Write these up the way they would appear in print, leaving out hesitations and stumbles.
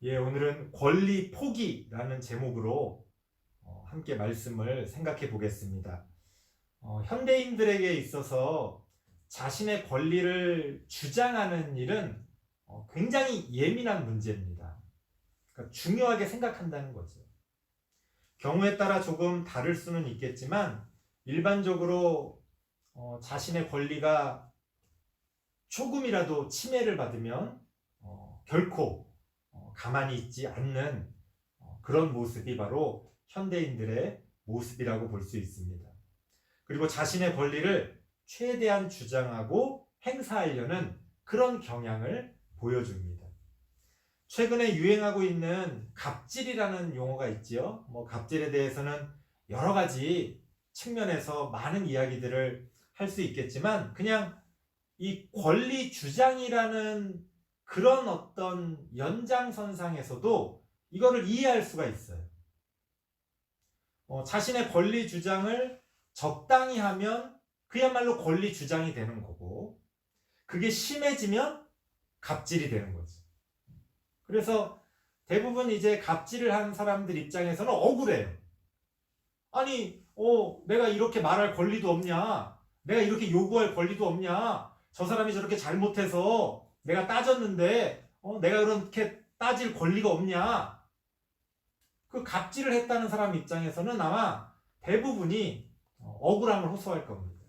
예, 오늘은 권리 포기라는 제목으로 함께 말씀을 생각해 보겠습니다. 현대인들에게 있어서 자신의 권리를 주장하는 일은 굉장히 예민한 문제입니다. 그러니까 중요하게 생각한다는 거죠. 경우에 따라 조금 다를 수는 있겠지만 일반적으로 자신의 권리가 조금이라도 침해를 받으면 결코 가만히 있지 않는 그런 모습이 바로 현대인들의 모습이라고 볼 수 있습니다. 그리고 자신의 권리를 최대한 주장하고 행사하려는 그런 경향을 보여줍니다. 최근에 유행하고 있는 갑질이라는 용어가 있지요. 갑질에 대해서는 여러 가지 측면에서 많은 이야기들을 할 수 있겠지만 그냥 이 권리 주장이라는 그런 어떤 연장선상에서도 이거를 이해할 수가 있어요. 자신의 권리 주장을 적당히 하면 그야말로 권리 주장이 되는 거고, 그게 심해지면 갑질이 되는 거죠. 그래서 대부분 이제 갑질을 한 사람들 입장에서는 억울해요. 아니, 내가 이렇게 말할 권리도 없냐? 내가 이렇게 요구할 권리도 없냐? 저 사람이 저렇게 잘못해서 내가 따졌는데 내가 그렇게 따질 권리가 없냐? 그 갑질을 했다는 사람 입장에서는 아마 대부분이 억울함을 호소할 겁니다.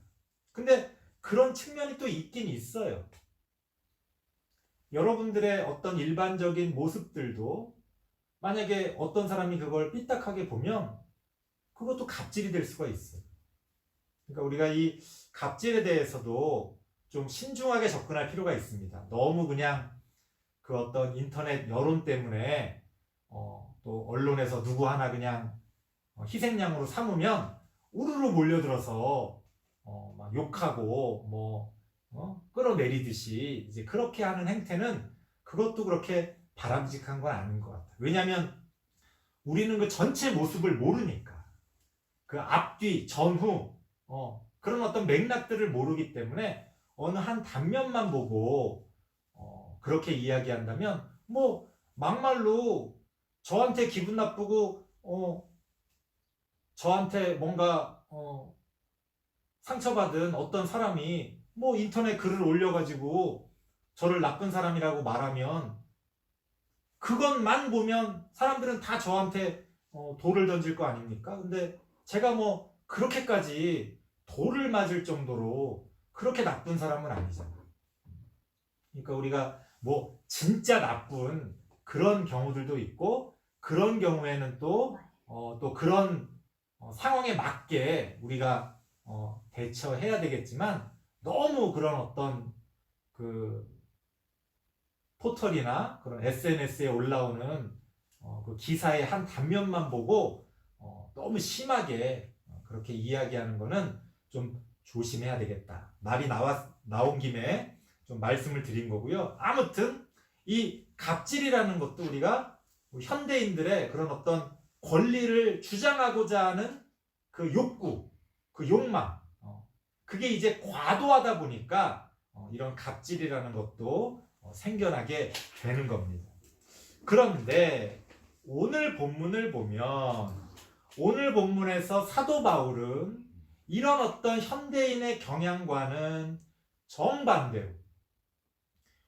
근데 그런 측면이 또 있긴 있어요. 여러분들의 어떤 일반적인 모습들도 만약에 어떤 사람이 그걸 삐딱하게 보면 그것도 갑질이 될 수가 있어요. 그러니까 우리가 이 갑질에 대해서도 좀 신중하게 접근할 필요가 있습니다. 너무 그냥 그 어떤 인터넷 여론 때문에 또 언론에서 누구 하나 그냥 희생양으로 삼으면 우르르 몰려들어서 막 욕하고 끌어내리듯이 이제 그렇게 하는 행태는 그것도 그렇게 바람직한 건 아닌 것 같아요. 왜냐하면 우리는 그 전체 모습을 모르니까 그 앞뒤 전후 그런 어떤 맥락들을 모르기 때문에 어느 한 단면만 보고 그렇게 이야기한다면 막말로 저한테 기분 나쁘고 저한테 뭔가 상처받은 어떤 사람이 인터넷 글을 올려가지고 저를 나쁜 사람이라고 말하면 그것만 보면 사람들은 다 저한테 돌을 던질 거 아닙니까? 근데 제가 그렇게까지 돌을 맞을 정도로 그렇게 나쁜 사람은 아니잖아요. 그러니까 우리가 진짜 나쁜 그런 경우들도 있고 그런 경우에는 또 그런 상황에 맞게 우리가 대처해야 되겠지만 너무 그런 어떤 그 포털이나 그런 SNS에 올라오는 그 기사의 한 단면만 보고 너무 심하게 그렇게 이야기하는 거는 좀 조심해야 되겠다. 말이 나온 김에 좀 말씀을 드린 거고요. 아무튼 이 갑질이라는 것도 우리가 현대인들의 그런 어떤 권리를 주장하고자 하는 그 욕구, 그 욕망, 그게 이제 과도하다 보니까 이런 갑질이라는 것도 생겨나게 되는 겁니다. 그런데 오늘 본문을 보면 오늘 본문에서 사도 바울은 이런 어떤 현대인의 경향과는 정반대로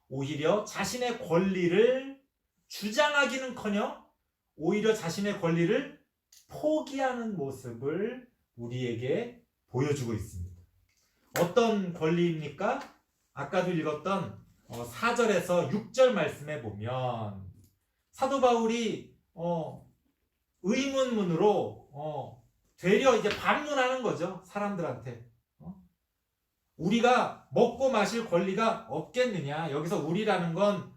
오히려 자신의 권리를 주장하기는커녕 오히려 자신의 권리를 포기하는 모습을 우리에게 보여주고 있습니다. 어떤 권리입니까? 아까도 읽었던 4절에서 6절 말씀에 보면 사도 바울이 의문문으로 되려 이제 반문하는 거죠. 사람들한테. 우리가 먹고 마실 권리가 없겠느냐. 여기서 우리라는 건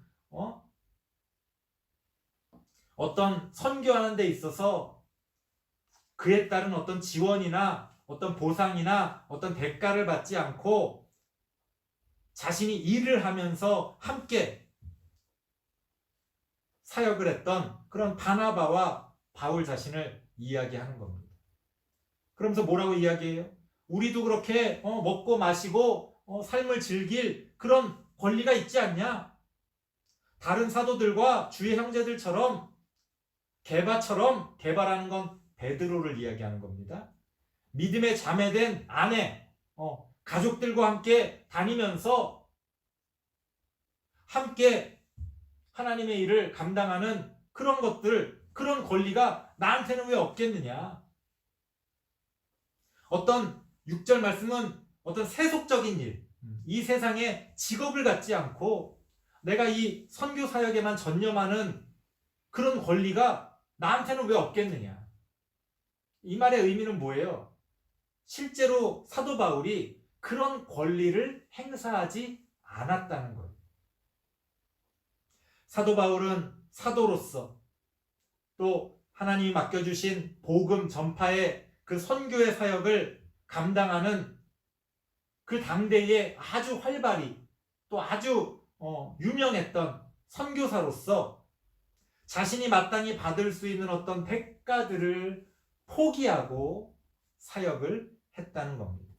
어떤 선교하는 데 있어서 그에 따른 어떤 지원이나 어떤 보상이나 어떤 대가를 받지 않고 자신이 일을 하면서 함께 사역을 했던 그런 바나바와 바울 자신을 이야기하는 겁니다. 그러면서 뭐라고 이야기해요? 우리도 그렇게 먹고 마시고 삶을 즐길 그런 권리가 있지 않냐? 다른 사도들과 주의 형제들처럼 게바라는 건 베드로를 이야기하는 겁니다. 믿음의 자매된 아내, 가족들과 함께 다니면서 함께 하나님의 일을 감당하는 그런 것들, 그런 권리가 나한테는 왜 없겠느냐? 어떤 6절 말씀은 어떤 세속적인 일, 이 세상에 직업을 갖지 않고 내가 이 선교 사역에만 전념하는 그런 권리가 나한테는 왜 없겠느냐? 이 말의 의미는 뭐예요? 실제로 사도 바울이 그런 권리를 행사하지 않았다는 거예요. 사도 바울은 사도로서 또 하나님이 맡겨주신 복음 전파의 그 선교의 사역을 감당하는 그 당대에 아주 활발히 또 아주 유명했던 선교사로서 자신이 마땅히 받을 수 있는 어떤 대가들을 포기하고 사역을 했다는 겁니다.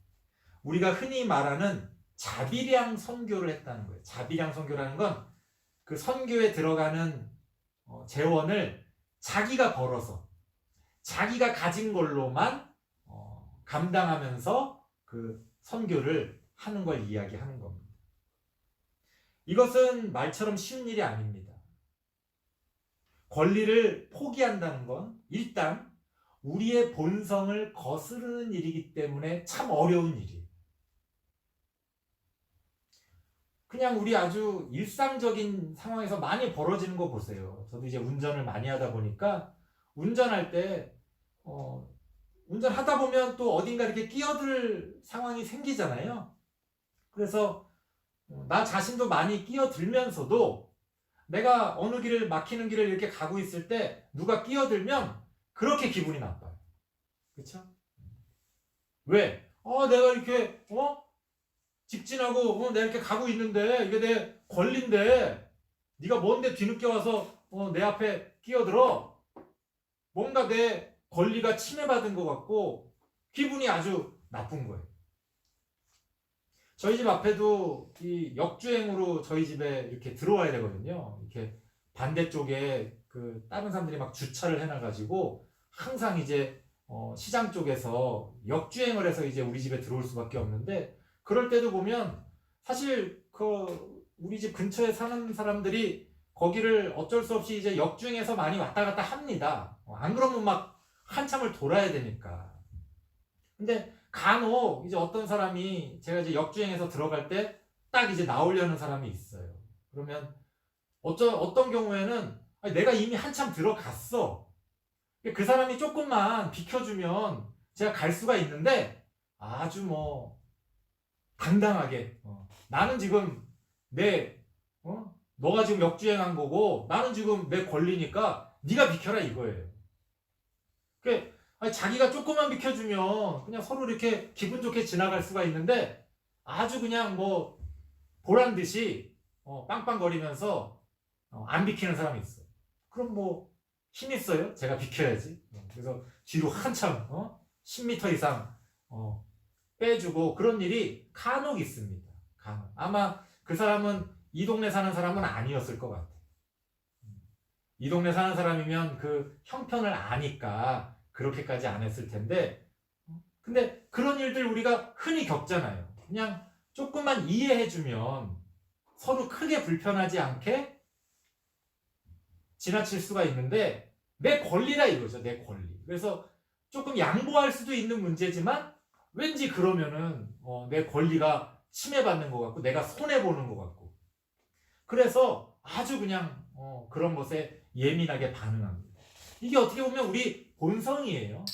우리가 흔히 말하는 자비량 선교를 했다는 거예요. 자비량 선교라는 건 그 선교에 들어가는 재원을 자기가 벌어서 자기가 가진 걸로만 감당하면서 그 선교를 하는 걸 이야기하는 겁니다. 이것은 말처럼 쉬운 일이 아닙니다. 권리를 포기한다는 건 일단 우리의 본성을 거스르는 일이기 때문에 참 어려운 일이에요. 그냥 우리 아주 일상적인 상황에서 많이 벌어지는 거 보세요. 저도 이제 운전을 많이 하다 보니까 운전할 때 운전하다 보면 또 어딘가 이렇게 끼어들 상황이 생기잖아요. 그래서 나 자신도 많이 끼어들면서도 내가 어느 길을 막히는 길을 이렇게 가고 있을 때 누가 끼어들면 그렇게 기분이 나빠요. 그렇죠? 왜? 내가 이렇게 직진하고 내가 이렇게 가고 있는데 이게 내 권리인데 네가 뭔데 뒤늦게 와서 내 앞에 끼어들어? 뭔가 내 권리가 침해받은 것 같고 기분이 아주 나쁜 거예요. 저희 집 앞에도 이 역주행으로 저희 집에 이렇게 들어와야 되거든요. 이렇게 반대쪽에 그 다른 사람들이 막 주차를 해놔가지고 항상 이제 시장 쪽에서 역주행을 해서 이제 우리 집에 들어올 수밖에 없는데 그럴 때도 보면 사실 우리 집 근처에 사는 사람들이 거기를 어쩔 수 없이 이제 역주행해서 많이 왔다 갔다 합니다. 안 그러면 막 한참을 돌아야 되니까. 근데 간혹 이제 어떤 사람이 제가 이제 역주행해서 들어갈 때 딱 이제 나오려는 사람이 있어요. 그러면 어떤 경우에는 내가 이미 한참 들어갔어. 그 사람이 조금만 비켜주면 제가 갈 수가 있는데 아주 당당하게 나는 지금 너가 지금 역주행한 거고 나는 지금 내 권리니까 네가 비켜라 이거예요. 자기가 조금만 비켜주면 그냥 서로 이렇게 기분 좋게 지나갈 수가 있는데 아주 그냥 보란 듯이 빵빵거리면서 안 비키는 사람이 있어요. 그럼 힘 있어요? 제가 비켜야지. 그래서 뒤로 한참 10m 이상 빼주고 그런 일이 간혹 있습니다. 간혹. 아마 그 사람은 이 동네 사는 사람은 아니었을 것 같아요. 이 동네 사는 사람이면 그 형편을 아니까 그렇게까지 안 했을 텐데 근데 그런 일들 우리가 흔히 겪잖아요. 그냥 조금만 이해해주면 서로 크게 불편하지 않게 지나칠 수가 있는데 내 권리라 이거죠. 내 권리. 그래서 조금 양보할 수도 있는 문제지만 왠지 그러면은 내 권리가 침해받는 것 같고 내가 손해보는 것 같고 그래서 아주 그냥 그런 것에 예민하게 반응합니다. 이게 어떻게 보면 우리 본성이에요.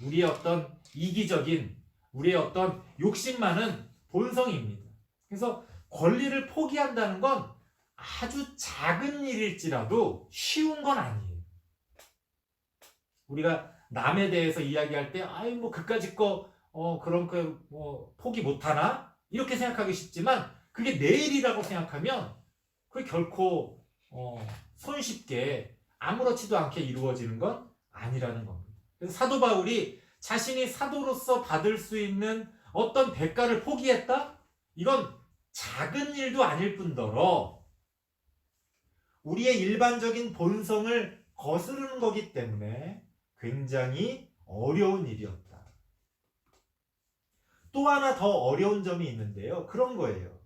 우리의 어떤 이기적인 우리의 어떤 욕심 많은 본성입니다. 그래서 권리를 포기한다는 건 아주 작은 일일지라도 쉬운 건 아니에요. 우리가 남에 대해서 이야기할 때 그까짓 거 그런 거 포기 못하나? 이렇게 생각하기 쉽지만 그게 내 일이라고 생각하면 그게 결코 손쉽게 아무렇지도 않게 이루어지는 건 아니라는 겁니다. 그래서 사도 바울이 자신이 사도로서 받을 수 있는 어떤 대가를 포기했다? 이건 작은 일도 아닐 뿐더러 우리의 일반적인 본성을 거스르는 거기 때문에 굉장히 어려운 일이었다. 또 하나 더 어려운 점이 있는데요. 그런 거예요.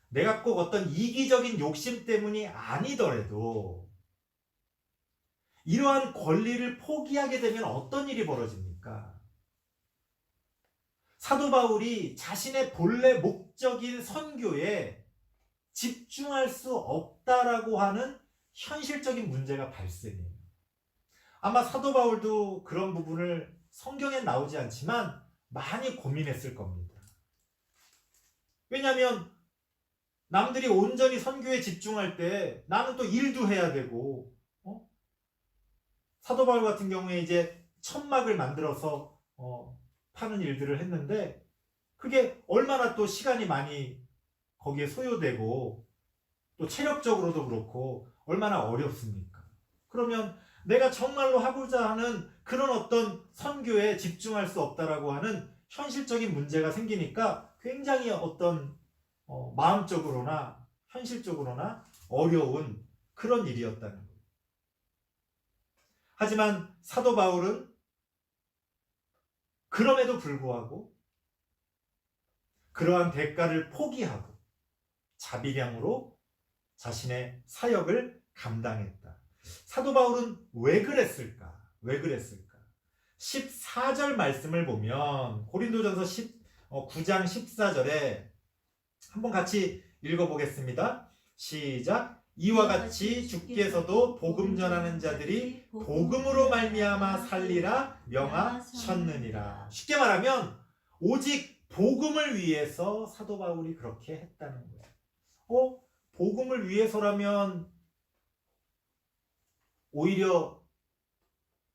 내가 꼭 어떤 이기적인 욕심 때문이 아니더라도 이러한 권리를 포기하게 되면 어떤 일이 벌어집니까? 사도 바울이 자신의 본래 목적인 선교에 집중할 수 없다라고 하는 현실적인 문제가 발생해요. 아마 사도 바울도 그런 부분을 성경에 나오지 않지만 많이 고민했을 겁니다. 왜냐하면 남들이 온전히 선교에 집중할 때 나는 또 일도 해야 되고, 사도 바울 같은 경우에 이제 천막을 만들어서 파는 일들을 했는데 그게 얼마나 또 시간이 많이 거기에 소요되고 또 체력적으로도 그렇고 얼마나 어렵습니까? 그러면 내가 정말로 하고자 하는 그런 어떤 선교에 집중할 수 없다라고 하는 현실적인 문제가 생기니까 굉장히 어떤 마음적으로나 현실적으로나 어려운 그런 일이었다는 거예요. 하지만 사도 바울은 그럼에도 불구하고 그러한 대가를 포기하고 자비량으로 자신의 사역을 감당했다. 사도 바울은 왜 그랬을까? 왜 그랬을까? 14절 말씀을 보면 고린도전서 9장 14절에 한번 같이 읽어보겠습니다. 시작. 이와 같이 주께서도 복음 전하는 자들이 복음으로 말미암아 살리라 명하셨느니라. 쉽게 말하면 오직 복음을 위해서 사도 바울이 그렇게 했다는 거예요. 복음을 위해서라면 오히려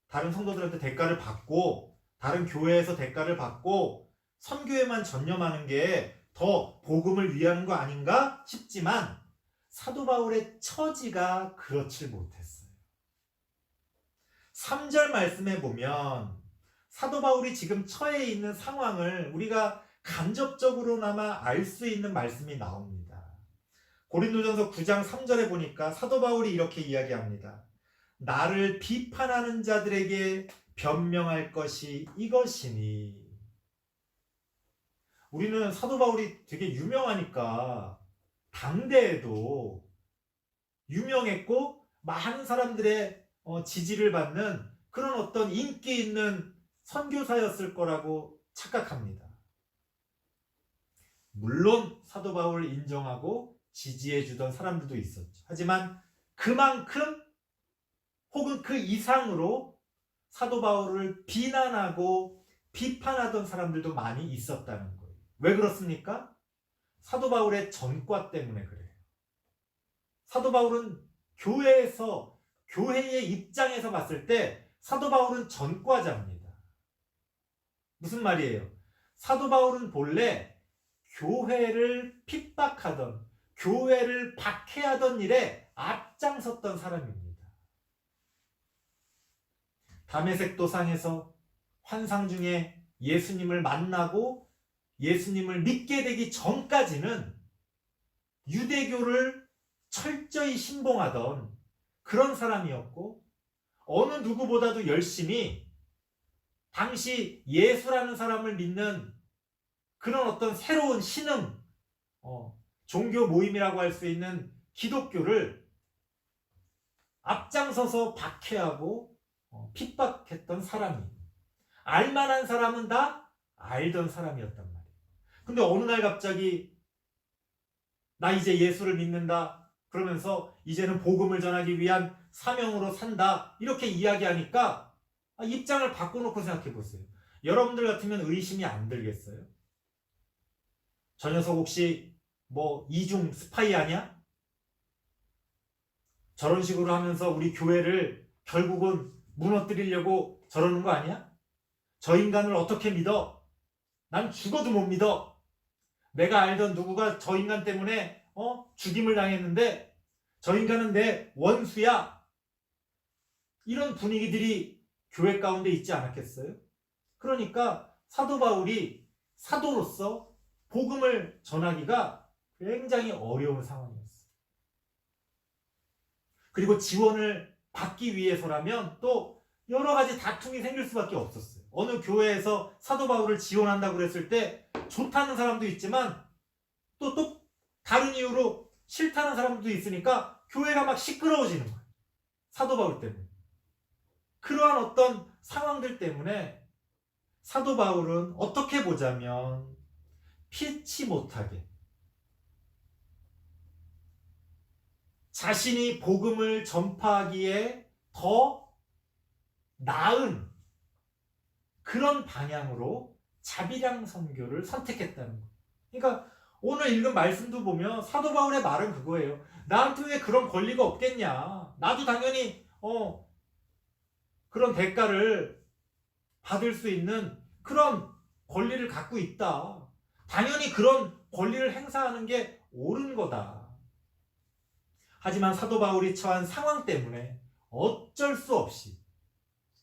다른 성도들한테 대가를 받고 다른 교회에서 대가를 받고 선교에만 전념하는 게 더 복음을 위하는 거 아닌가 싶지만 사도 바울의 처지가 그렇지 못했어요. 3절 말씀에 보면 사도 바울이 지금 처해 있는 상황을 우리가 간접적으로나마 알 수 있는 말씀이 나옵니다. 고린도전서 9장 3절에 보니까 사도 바울이 이렇게 이야기합니다. 나를 비판하는 자들에게 변명할 것이 이것이니. 우리는 사도 바울이 되게 유명하니까 당대에도 유명했고 많은 사람들의 지지를 받는 그런 어떤 인기 있는 선교사였을 거라고 착각합니다. 물론 사도 바울을 인정하고 지지해 주던 사람들도 있었죠. 하지만 그만큼 혹은 그 이상으로 사도 바울을 비난하고 비판하던 사람들도 많이 있었다는 거예요. 왜 그렇습니까? 사도 바울의 전과 때문에 그래요. 사도 바울은 교회의 입장에서 봤을 때 사도 바울은 전과자입니다. 무슨 말이에요? 사도 바울은 본래 교회를 핍박하던, 교회를 박해하던 일에 앞장섰던 사람입니다. 다메섹 도상에서 환상 중에 예수님을 만나고 예수님을 믿게 되기 전까지는 유대교를 철저히 신봉하던 그런 사람이었고 어느 누구보다도 열심히 당시 예수라는 사람을 믿는 그런 어떤 새로운 신흥 종교 모임이라고 할 수 있는 기독교를 앞장서서 박해하고 핍박했던 사람이 알만한 사람은 다 알던 사람이었단 말이에요. 근데 어느 날 갑자기 나 이제 예수를 믿는다 그러면서 이제는 복음을 전하기 위한 사명으로 산다 이렇게 이야기하니까 입장을 바꿔놓고 생각해 보세요. 여러분들 같으면 의심이 안 들겠어요? 저 녀석 혹시 이중 스파이 아니야? 저런 식으로 하면서 우리 교회를 결국은 무너뜨리려고 저러는 거 아니야? 저 인간을 어떻게 믿어? 난 죽어도 못 믿어. 내가 알던 누구가 저 인간 때문에 죽임을 당했는데 저 인간은 내 원수야. 이런 분위기들이 교회 가운데 있지 않았겠어요? 그러니까 사도 바울이 사도로서 복음을 전하기가 굉장히 어려운 상황이었어요. 그리고 지원을 받기 위해서라면 또 여러 가지 다툼이 생길 수밖에 없었어요. 어느 교회에서 사도 바울을 지원한다고 그랬을 때 좋다는 사람도 있지만 또 다른 이유로 싫다는 사람도 있으니까 교회가 막 시끄러워지는 거예요. 사도 바울 때문에. 그러한 어떤 상황들 때문에 사도 바울은 어떻게 보자면 피치 못하게 자신이 복음을 전파하기에 더 나은 그런 방향으로 자비량 선교를 선택했다는 거예요. 그러니까 오늘 읽은 말씀도 보면 사도 바울의 말은 그거예요. 나한테 왜 그런 권리가 없겠냐. 나도 당연히 그런 대가를 받을 수 있는 그런 권리를 갖고 있다. 당연히 그런 권리를 행사하는 게 옳은 거다. 하지만 사도 바울이 처한 상황 때문에 어쩔 수 없이,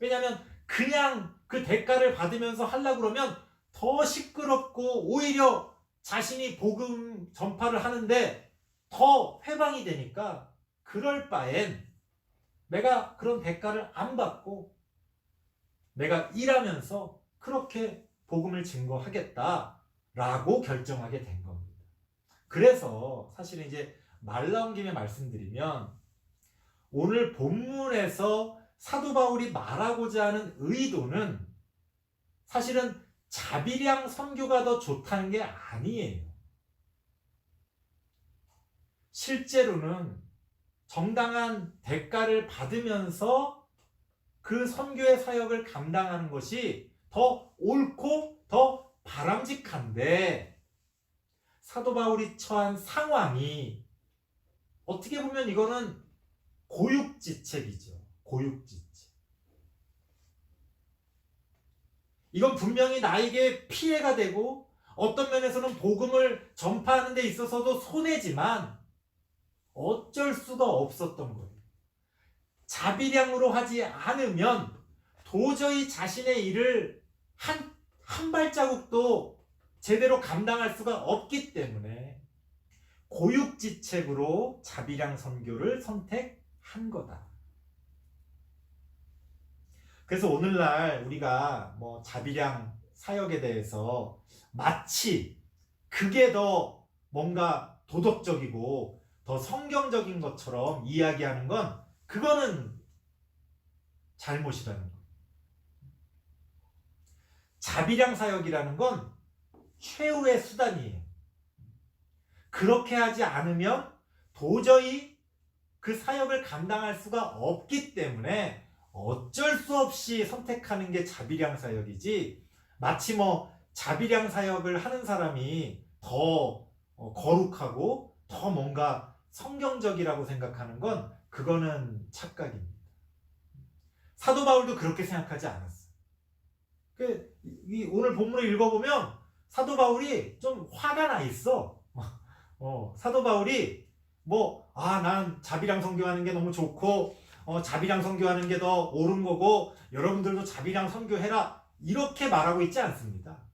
왜냐하면 그냥 그 대가를 받으면서 하려고 그러면 더 시끄럽고 오히려 자신이 복음 전파를 하는데 더 회방이 되니까 그럴 바엔 내가 그런 대가를 안 받고 내가 일하면서 그렇게 복음을 증거하겠다라고 결정하게 된 겁니다. 그래서 사실은 이제 말 나온 김에 말씀드리면 오늘 본문에서 사도 바울이 말하고자 하는 의도는 사실은 자비량 선교가 더 좋다는 게 아니에요. 실제로는 정당한 대가를 받으면서 그 선교의 사역을 감당하는 것이 더 옳고 더 바람직한데 사도 바울이 처한 상황이 어떻게 보면 이거는 고육지책이죠. 고육지책. 이건 분명히 나에게 피해가 되고 어떤 면에서는 복음을 전파하는 데 있어서도 손해지만 어쩔 수가 없었던 거예요. 자비량으로 하지 않으면 도저히 자신의 일을 한 발자국도 제대로 감당할 수가 없기 때문에 고육지책으로 자비량 선교를 선택한 거다. 그래서 오늘날 우리가 자비량 사역에 대해서 마치 그게 더 뭔가 도덕적이고 더 성경적인 것처럼 이야기하는 건 그거는 잘못이라는 거예요. 자비량 사역이라는 건 최후의 수단이에요. 그렇게 하지 않으면 도저히 그 사역을 감당할 수가 없기 때문에 어쩔 수 없이 선택하는 게 자비량 사역이지, 마치 자비량 사역을 하는 사람이 더 거룩하고 더 뭔가 성경적이라고 생각하는 건 그거는 착각입니다. 사도 바울도 그렇게 생각하지 않았어요. 오늘 본문을 읽어보면 사도 바울이 좀 화가 나 있어. 사도 바울이 난 자비량 선교하는 게 너무 좋고 자비량 선교하는 게 더 옳은 거고 여러분들도 자비량 선교해라 이렇게 말하고 있지 않습니다.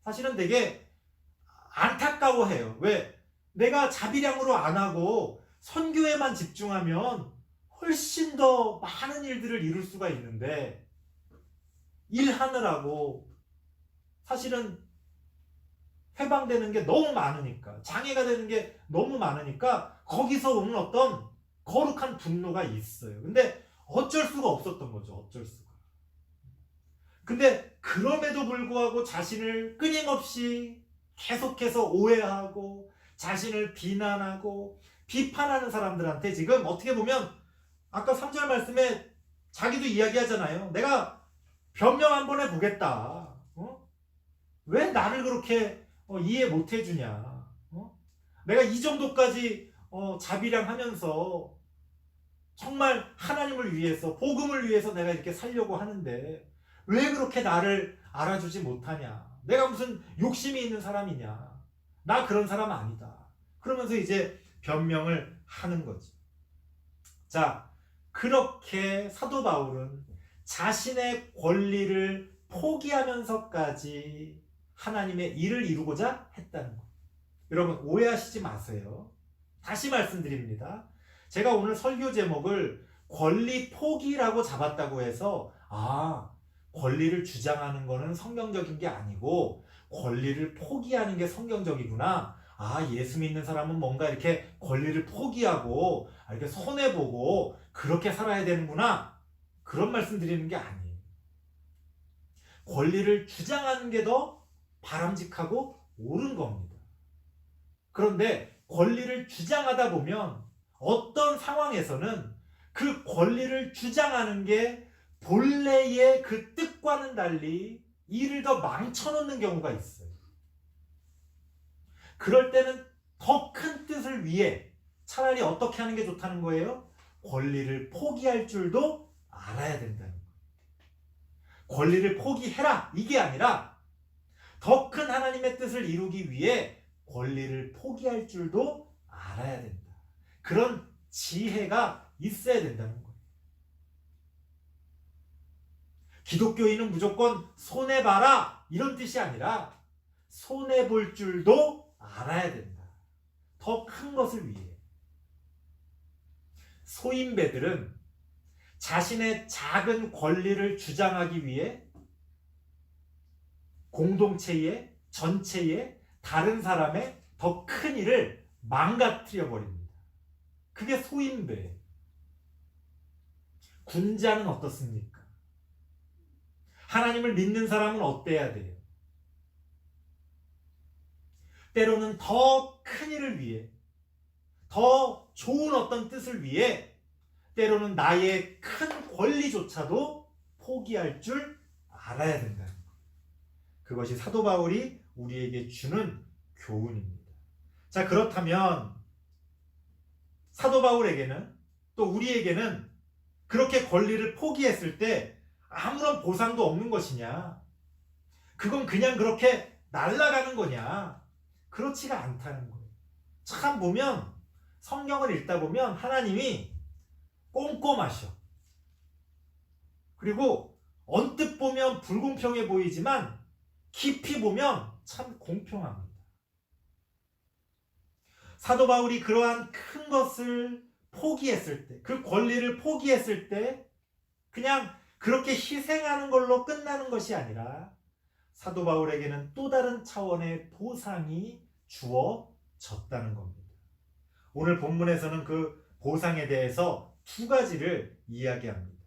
사실은 되게 안타까워해요. 왜? 내가 자비량으로 안 하고 선교에만 집중하면 훨씬 더 많은 일들을 이룰 수가 있는데 일하느라고 사실은 해방되는 게 너무 많으니까, 장애가 되는 게 너무 많으니까 거기서 오는 어떤 거룩한 분노가 있어요. 근데 어쩔 수가 없었던 거죠. 어쩔 수가. 근데 그럼에도 불구하고 자신을 끊임없이 계속해서 오해하고 자신을 비난하고 비판하는 사람들한테 지금 어떻게 보면 아까 3절 말씀에 자기도 이야기하잖아요. 내가 변명 한번 해보겠다. 왜 나를 그렇게 이해 못 해주냐. 내가 이 정도까지 자비량 하면서 정말 하나님을 위해서, 복음을 위해서 내가 이렇게 살려고 하는데 왜 그렇게 나를 알아주지 못하냐. 내가 무슨 욕심이 있는 사람이냐. 나 그런 사람 아니다. 그러면서 이제 변명을 하는 거지. 자, 그렇게 사도 바울은 자신의 권리를 포기하면서까지 하나님의 일을 이루고자 했다는 것. 여러분 오해하시지 마세요. 다시 말씀드립니다. 제가 오늘 설교 제목을 권리 포기라고 잡았다고 해서 권리를 주장하는 거는 성경적인 게 아니고 권리를 포기하는 게 성경적이구나. 예수 믿는 사람은 뭔가 이렇게 권리를 포기하고 이렇게 손해보고 그렇게 살아야 되는구나. 그런 말씀 드리는 게 아니에요. 권리를 주장하는 게 더 바람직하고 옳은 겁니다. 그런데 권리를 주장하다 보면 어떤 상황에서는 그 권리를 주장하는 게 본래의 그 뜻과는 달리 일을 더 망쳐놓는 경우가 있어요. 그럴 때는 더 큰 뜻을 위해 차라리 어떻게 하는 게 좋다는 거예요? 권리를 포기할 줄도 알아야 된다는 거예요. 권리를 포기해라 이게 아니라 더 큰 하나님의 뜻을 이루기 위해 권리를 포기할 줄도 알아야 된다. 그런 지혜가 있어야 된다는 거예요. 기독교인은 무조건 손해봐라 이런 뜻이 아니라 손해볼 줄도 알아야 된다. 더 큰 것을 위해. 소인배들은 자신의 작은 권리를 주장하기 위해 공동체의, 전체의, 다른 사람의 더 큰 일을 망가뜨려 버립니다. 그게 소인배예요. 군자는 어떻습니까? 하나님을 믿는 사람은 어때야 돼요? 때로는 더 큰 일을 위해, 더 좋은 어떤 뜻을 위해 때로는 나의 큰 권리조차도 포기할 줄 알아야 된다는 것. 그것이 사도 바울이 우리에게 주는 교훈입니다. 자, 그렇다면 사도 바울에게는 또 우리에게는 그렇게 권리를 포기했을 때 아무런 보상도 없는 것이냐? 그건 그냥 그렇게 날아가는 거냐? 그렇지가 않다는 거예요. 참 보면 성경을 읽다 보면 하나님이 꼼꼼하셔. 그리고 언뜻 보면 불공평해 보이지만 깊이 보면 참 공평합니다. 사도 바울이 그러한 큰 것을 포기했을 때, 그 권리를 포기했을 때 그냥 그렇게 희생하는 걸로 끝나는 것이 아니라 사도 바울에게는 또 다른 차원의 보상이 주어졌다는 겁니다. 오늘 본문에서는 그 보상에 대해서 두 가지를 이야기합니다.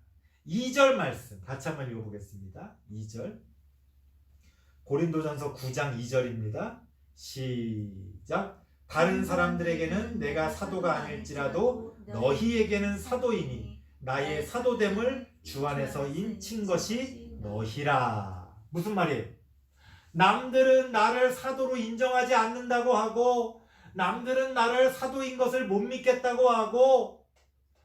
2절 말씀 같이 한번 읽어보겠습니다. 2절 고린도전서 9장 2절입니다. 시작. 다른 사람들에게는 내가 사도가 아닐지라도 너희에게는 사도이니 나의 사도됨을 주 안에서 인친 것이 너희라. 무슨 말이에요? 남들은 나를 사도로 인정하지 않는다고 하고 남들은 나를 사도인 것을 못 믿겠다고 하고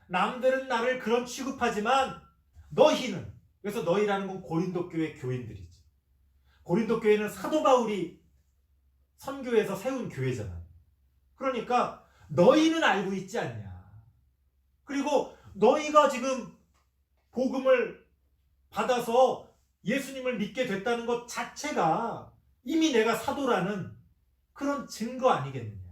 남들은 나를 그런 취급하지만 너희는, 그래서 너희라는 건 고린도 교회 교인들이죠. 고린도 교회는 사도 바울이 선교해서 세운 교회잖아요. 그러니까 너희는 알고 있지 않냐. 그리고 너희가 지금 복음을 받아서 예수님을 믿게 됐다는 것 자체가 이미 내가 사도라는 그런 증거 아니겠느냐.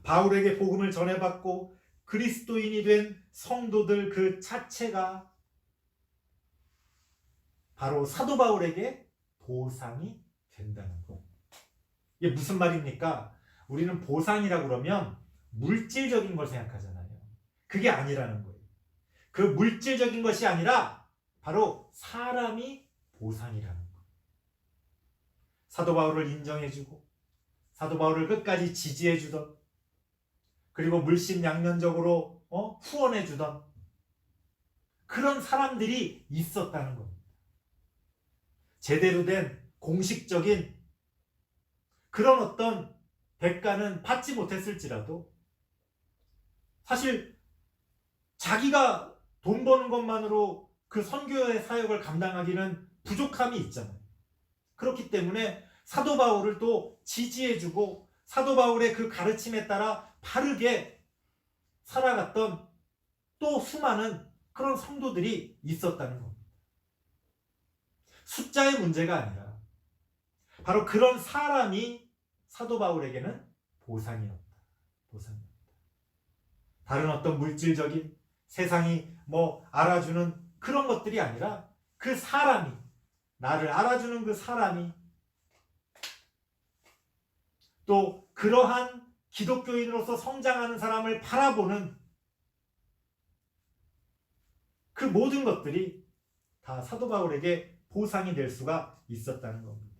바울에게 복음을 전해받고 그리스도인이 된 성도들 그 자체가 바로 사도 바울에게 보상이 된다는 것. 이게 무슨 말입니까? 우리는 보상이라고 그러면 물질적인 걸 생각하잖아요. 그게 아니라는 거예요. 그 물질적인 것이 아니라 바로 사람이 보상이라는 거예요. 사도 바울을 인정해주고 사도 바울을 끝까지 지지해주던, 그리고 물심양면적으로 후원해주던 그런 사람들이 있었다는 겁니다. 제대로 된 공식적인 그런 어떤 대가는 받지 못했을지라도 사실 자기가 돈 버는 것만으로 그 선교의 사역을 감당하기는 부족함이 있잖아요. 그렇기 때문에 사도 바울을 또 지지해주고 사도 바울의 그 가르침에 따라 바르게 살아갔던 또 수많은 그런 성도들이 있었다는 겁니다. 숫자의 문제가 아니라 바로 그런 사람이 사도 바울에게는 보상이었다. 보상이었다. 다른 어떤 물질적인 세상이 뭐 알아주는 그런 것들이 아니라 그 사람이, 나를 알아주는 그 사람이, 또 그러한 기독교인으로서 성장하는 사람을 바라보는 그 모든 것들이 다 사도 바울에게 보상이 될 수가 있었다는 겁니다.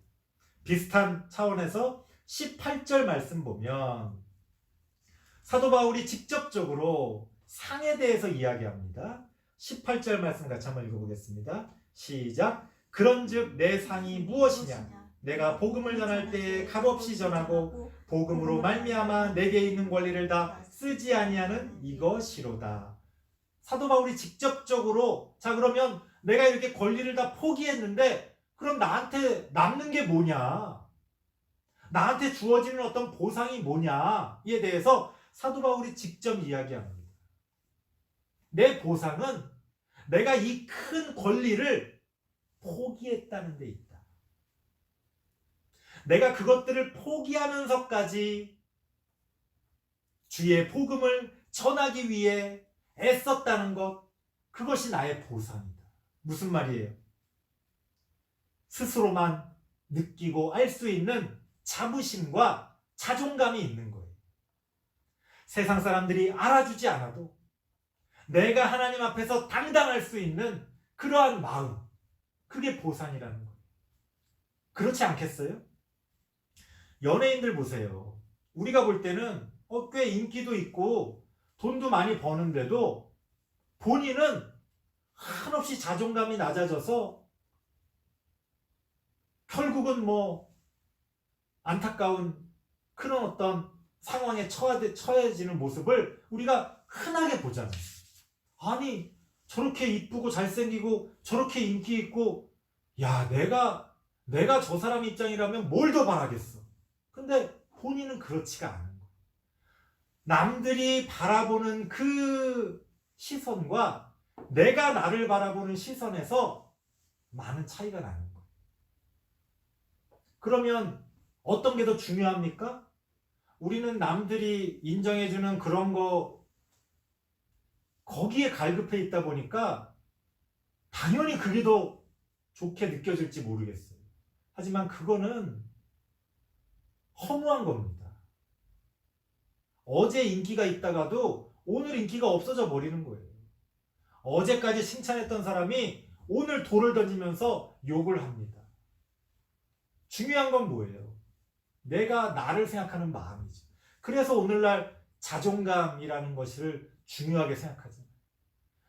비슷한 차원에서 18절 말씀 보면 사도 바울이 직접적으로 상에 대해서 이야기합니다. 18절 말씀 같이 한번 읽어보겠습니다. 시작. 그런즉 내 상이 무엇이냐? 내가 복음을 전할 때에 값없이 전하고 복음으로 말미암아 내게 있는 권리를 다 쓰지 아니하는 이것이로다. 사도 바울이 직접적으로, 자 그러면 내가 이렇게 권리를 다 포기했는데 그럼 나한테 남는 게 뭐냐? 나한테 주어지는 어떤 보상이 뭐냐에 대해서 사도 바울이 직접 이야기합니다. 내 보상은 내가 이 큰 권리를 포기했다는 데 있다. 내가 그것들을 포기하면서까지 주의 복음을 전하기 위해 애썼다는 것, 그것이 나의 보상이다. 무슨 말이에요? 스스로만 느끼고 알 수 있는 자부심과 자존감이 있는 거예요. 세상 사람들이 알아주지 않아도 내가 하나님 앞에서 당당할 수 있는 그러한 마음, 그게 보상이라는 거예요. 그렇지 않겠어요? 연예인들 보세요. 우리가 볼 때는 꽤 인기도 있고 돈도 많이 버는데도 본인은 한없이 자존감이 낮아져서 결국은 뭐 안타까운 그런 어떤 상황에 처해지는 모습을 우리가 흔하게 보잖아요. 아니 저렇게 이쁘고 잘생기고 저렇게 인기 있고, 야 내가 저 사람 입장이라면 뭘 더 바라겠어. 근데 본인은 그렇지가 않은 거예요. 남들이 바라보는 그 시선과 내가 나를 바라보는 시선에서 많은 차이가 나는 거예요. 그러면 어떤 게 더 중요합니까? 우리는 남들이 인정해주는 그런 거 거기에 갈급해 있다 보니까 당연히 그게 더 좋게 느껴질지 모르겠어요. 하지만 그거는 허무한 겁니다. 어제 인기가 있다가도 오늘 인기가 없어져 버리는 거예요. 어제까지 칭찬했던 사람이 오늘 돌을 던지면서 욕을 합니다. 중요한 건 뭐예요? 내가 나를 생각하는 마음이죠. 그래서 오늘날 자존감이라는 것을 중요하게 생각하잖아요.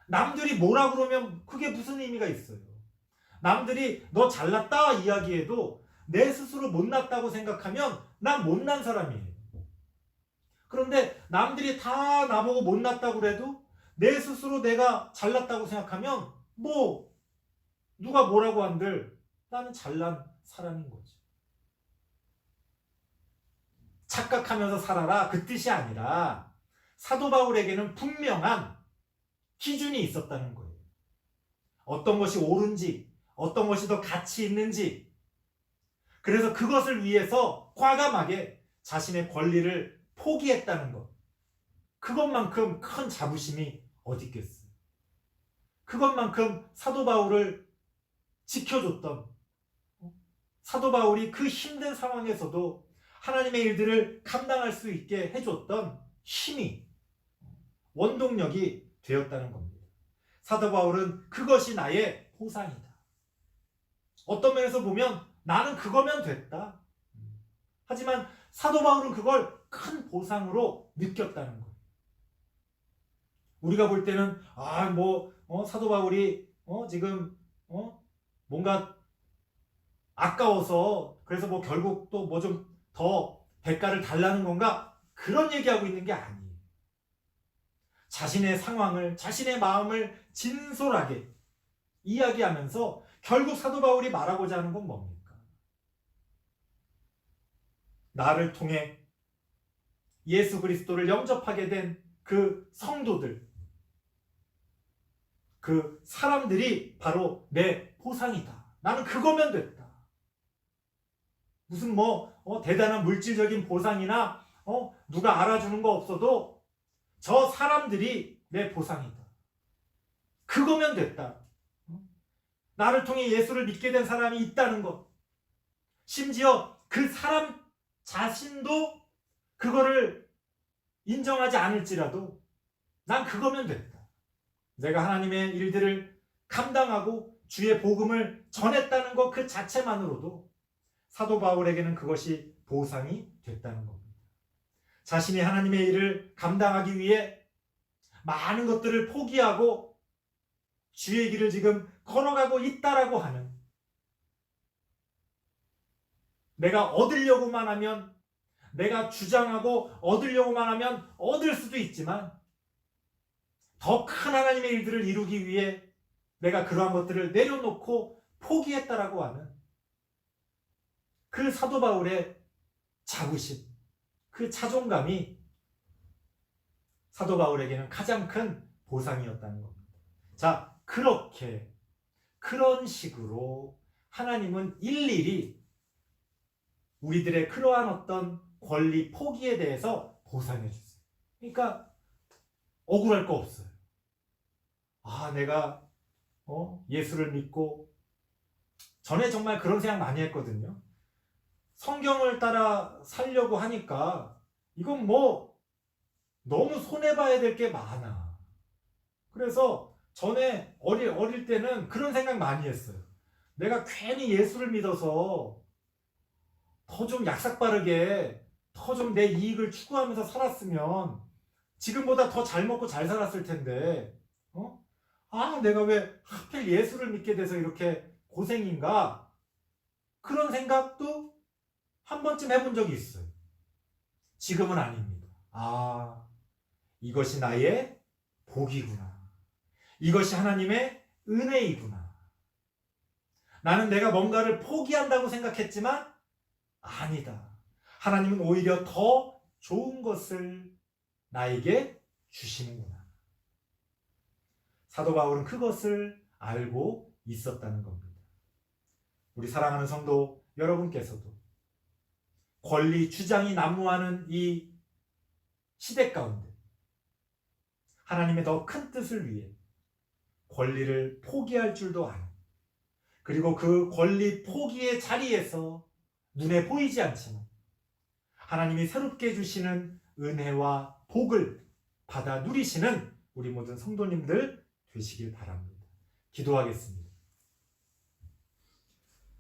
남들이 뭐라 그러면 그게 무슨 의미가 있어요? 남들이 너 잘났다 이야기해도 내 스스로 못났다고 생각하면 난 못난 사람이에요. 그런데 남들이 다 나보고 못났다고 그래도 내 스스로 내가 잘났다고 생각하면 뭐 누가 뭐라고 한들 나는 잘난 사람인 거죠. 착각하면서 살아라 그 뜻이 아니라 사도 바울에게는 분명한 기준이 있었다는 거예요. 어떤 것이 옳은지, 어떤 것이 더 가치 있는지, 그래서 그것을 위해서 과감하게 자신의 권리를 포기했다는 것, 그것만큼 큰 자부심이 어디 있겠어요. 그것만큼 사도 바울을 지켜줬던, 사도 바울이 그 힘든 상황에서도 하나님의 일들을 감당할 수 있게 해줬던 힘이, 원동력이 되었다는 겁니다. 사도 바울은 그것이 나의 보상이다. 어떤 면에서 보면 나는 그거면 됐다. 하지만 사도 바울은 그걸 큰 보상으로 느꼈다는 거예요. 우리가 볼 때는 사도 바울이 지금 뭔가 아까워서 그래서 뭐 결국 또 뭐 좀 더 대가를 달라는 건가? 그런 얘기하고 있는 게 아니에요. 자신의 상황을, 자신의 마음을 진솔하게 이야기하면서 결국 사도 바울이 말하고자 하는 건 뭡니까? 나를 통해 예수 그리스도를 영접하게 된 그 성도들, 그 사람들이 바로 내 보상이다. 나는 그거면 됐다. 무슨 대단한 물질적인 보상이나 누가 알아주는 거 없어도 저 사람들이 내 보상이다. 그거면 됐다. 나를 통해 예수를 믿게 된 사람이 있다는 것. 심지어 그 사람 자신도 그거를 인정하지 않을지라도 난 그거면 됐다. 내가 하나님의 일들을 감당하고 주의 복음을 전했다는 것 그 자체만으로도 사도 바울에게는 그것이 보상이 됐다는 겁니다. 자신이 하나님의 일을 감당하기 위해 많은 것들을 포기하고 주의 길을 지금 걸어가고 있다라고 하는, 내가 얻으려고만 하면, 내가 주장하고 얻으려고만 하면 얻을 수도 있지만 더 큰 하나님의 일들을 이루기 위해 내가 그러한 것들을 내려놓고 포기했다라고 하는 그 사도 바울의 자부심, 그 자존감이 사도 바울에게는 가장 큰 보상이었다는 겁니다. 자, 그런 식으로 하나님은 일일이 우리들의 그러한 어떤 권리 포기에 대해서 보상해 주세요. 그러니까 억울할 거 없어요. 내가 예수를 믿고, 전에 정말 그런 생각 많이 했거든요. 성경을 따라 살려고 하니까 이건 뭐 너무 손해봐야 될 게 많아. 그래서 전에 어릴 때는 그런 생각 많이 했어요. 내가 괜히 예수를 믿어서 더 좀 약삭빠르게 더 좀 내 이익을 추구하면서 살았으면 지금보다 더 잘 먹고 잘 살았을 텐데, 내가 왜 하필 예수를 믿게 돼서 이렇게 고생인가? 그런 생각도 한 번쯤 해본 적이 있어요. 지금은 아닙니다. 이것이 나의 복이구나. 이것이 하나님의 은혜이구나. 나는 내가 뭔가를 포기한다고 생각했지만 아니다. 하나님은 오히려 더 좋은 것을 나에게 주시는구나. 사도 바울은 그것을 알고 있었다는 겁니다. 우리 사랑하는 성도 여러분께서도 권리 주장이 난무하는 이 시대 가운데 하나님의 더 큰 뜻을 위해 권리를 포기할 줄도 아는, 그리고 그 권리 포기의 자리에서 눈에 보이지 않지만 하나님이 새롭게 주시는 은혜와 복을 받아 누리시는 우리 모든 성도님들 되시길 바랍니다. 기도하겠습니다.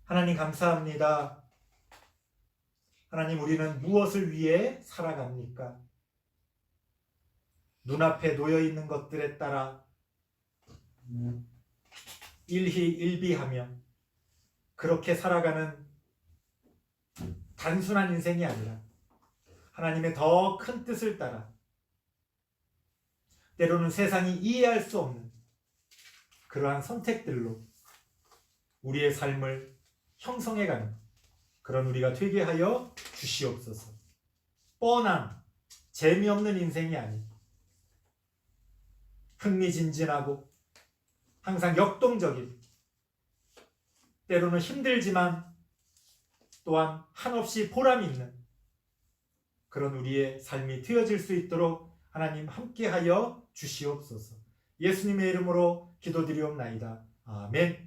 하나님 감사합니다. 하나님, 우리는 무엇을 위해 살아갑니까? 눈앞에 놓여 있는 것들에 따라 일희일비하며 그렇게 살아가는 단순한 인생이 아니라 하나님의 더 큰 뜻을 따라 때로는 세상이 이해할 수 없는 그러한 선택들로 우리의 삶을 형성해가는 그런 우리가 되게 하여 주시옵소서. 뻔한 재미없는 인생이 아닌 흥미진진하고 항상 역동적인, 때로는 힘들지만 또한 한없이 보람 있는 그런 우리의 삶이 되어질 수 있도록 하나님 함께하여 주시옵소서. 예수님의 이름으로 기도드리옵나이다. 아멘.